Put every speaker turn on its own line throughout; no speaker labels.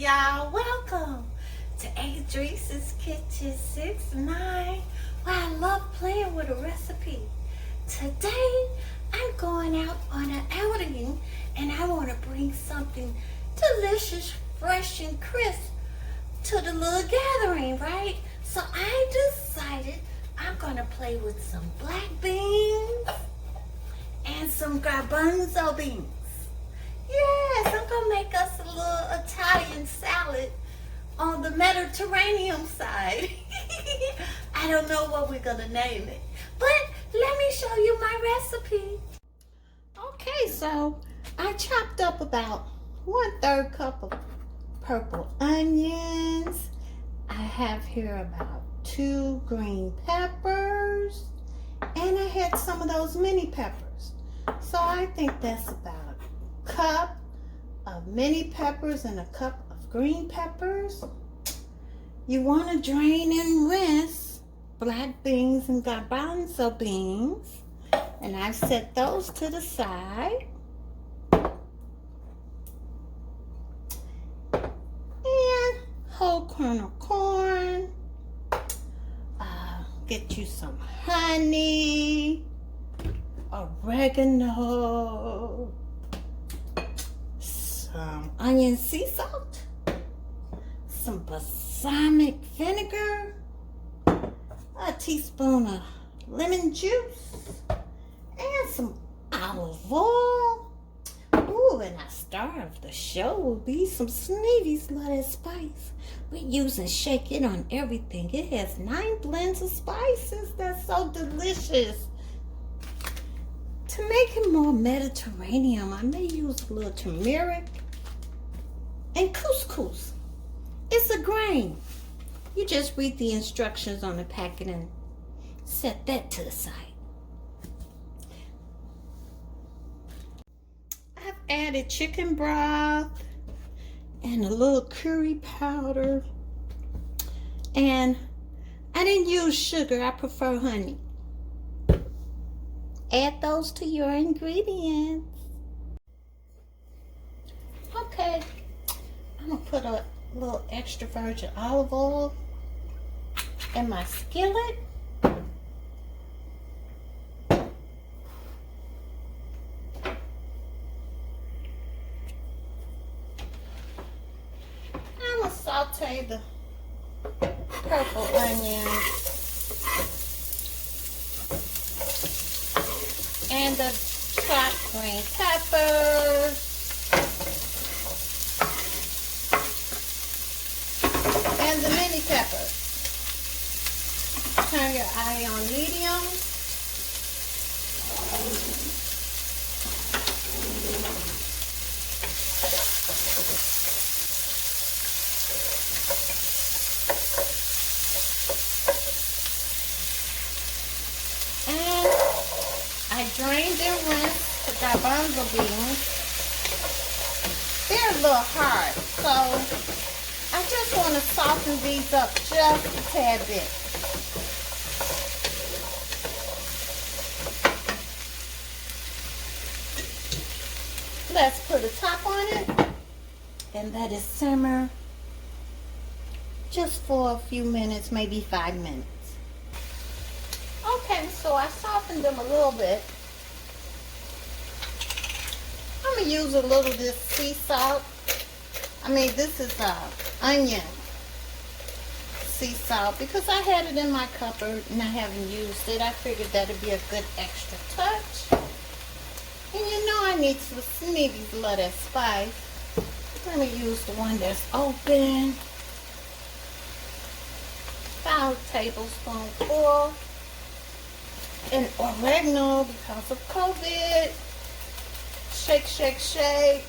y'all. Welcome to Adrice's Kitchen 69, where I love playing with a recipe. Today, I'm going out on an outing, and I want to bring something delicious, fresh, and crisp to the little gathering, right? So I decided I'm going to play with some black beans and some garbanzo beans. Yes, I'm going to make us a little Italian salad on the Mediterranean side. I don't know what we're going to name it, but let me show you my recipe. Okay, so I chopped up about 1/3 cup of purple onions. I have here about 2 green peppers, and I had some of those mini peppers. So I think that's about a cup of mini peppers and a cup of green peppers. You want to drain and rinse black beans and garbanzo beans, and I've set those to the side. And whole kernel corn. Get you some honey, oregano, some onion sea salt, some balsamic vinegar, a teaspoon of lemon juice, and some olive oil. Ooh, and our star of the show will be some Sneavy Love That Spice. We're using shake it on everything. It has 9 blends of spices. That's so delicious. To make it more Mediterranean, I may use a little turmeric and couscous. It's a grain. You just read the instructions on the packet and set that to the side. I've added chicken broth and a little curry powder, and I didn't use sugar. I prefer honey. Add those to your ingredients. Okay, I'm gonna put a little extra virgin olive oil in my skillet. I'm gonna saute the purple onions and the chopped green peppers and the mini peppers. Turn your eye on medium. And I drained and rinsed the garbanzo beans. They're a little hard, so I just want to soften these up just a tad bit. Let's put a top on it and let it simmer just for a few minutes, maybe 5 minutes. Okay, so I softened them a little bit. I'm going to use a little of this sea salt. This is onion sea salt because I had it in my cupboard and I haven't used it. I figured that'd be a good extra touch. And you know I need some Sneavy Love That Spice. Let me use the one that's open. About a tablespoonful. And oregano because of COVID. Shake, shake, shake.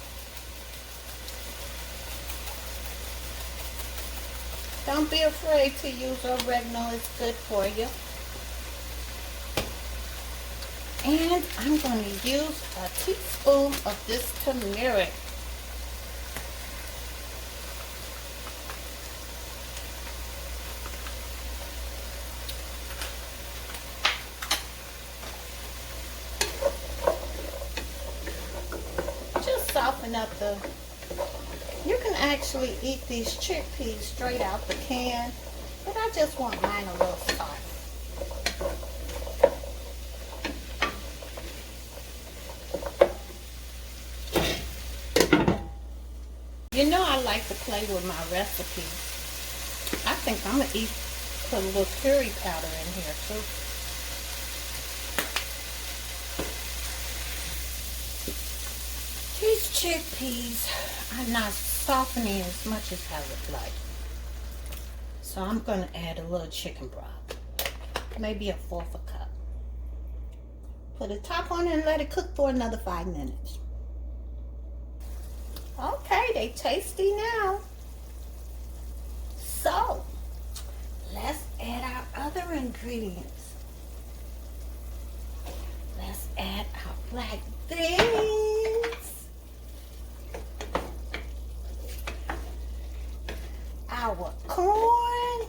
Don't be afraid to use oregano. It's good for you. And I'm going to use a teaspoon of this turmeric. Just soften up the, you can actually eat these chickpeas straight out the can, but I just want mine a little soft. You know I like to play with my recipes. I think I'm going to put a little curry powder in here too. These chickpeas are not softening as much as I would like. So I'm going to add a little chicken broth. Maybe 1/4 cup. Put a top on it and let it cook for another 5 minutes. Okay, they tasty now. So, let's add our other ingredients. Let's add our black beans, our corn,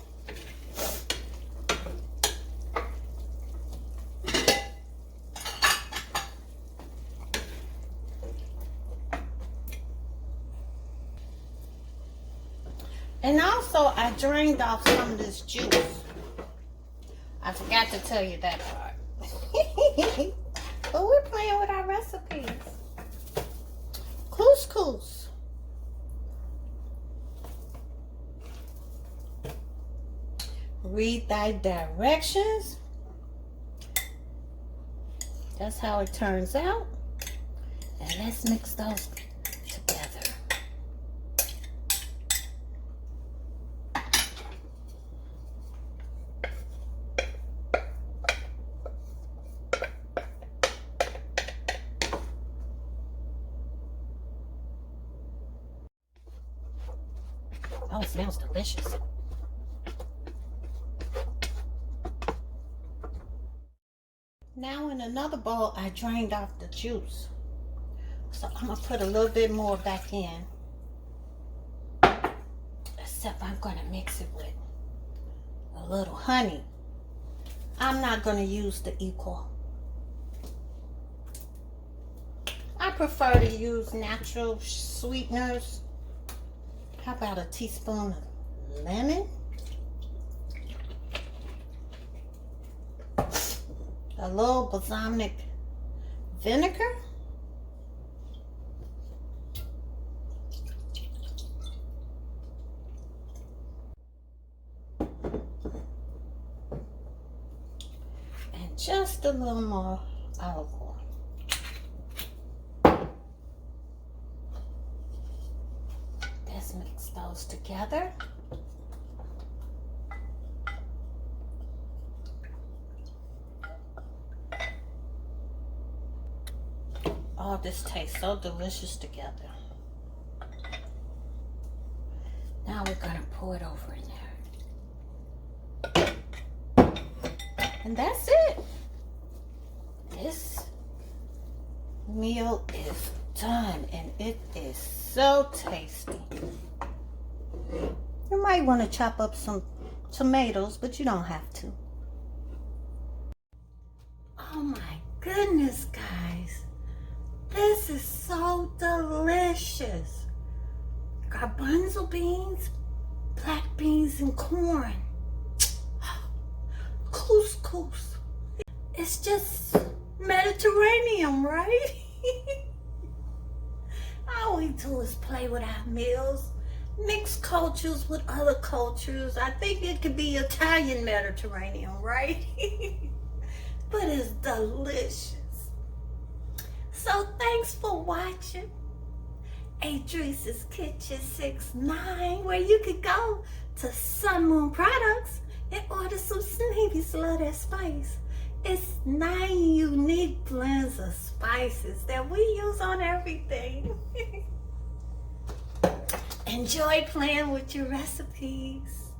and also I drained off some of this juice. I forgot to tell you that part. But we're playing with our recipes. Couscous. Read thy directions. That's how it turns out. And let's mix those together. Oh, it smells delicious. Now in another bowl, I drained off the juice. So I'm going to put a little bit more back in. Except I'm going to mix it with a little honey. I'm not going to use the equal. I prefer to use natural sweeteners. How about a teaspoon of lemon? A little balsamic vinegar. And just a little more olive oil. Let's mix those together. Oh, this tastes so delicious together. Now we're going to pour it over in there. And that's it. This meal is done and it is so tasty. You might want to chop up some tomatoes, but you don't have to. Oh my goodness, guys. This is so delicious. Garbanzo beans, black beans, and corn. Couscous. It's just Mediterranean, right? All we do is play with our meals, mix cultures with other cultures. I think it could be Italian Mediterranean, right? But it's delicious. So thanks for watching Adrice's Kitchen 6ix9ine, where you could go to Sun Moon Products and order some Sneavy Love That Spice. It's 9 unique blends of spices that we use on everything. Enjoy playing with your recipes.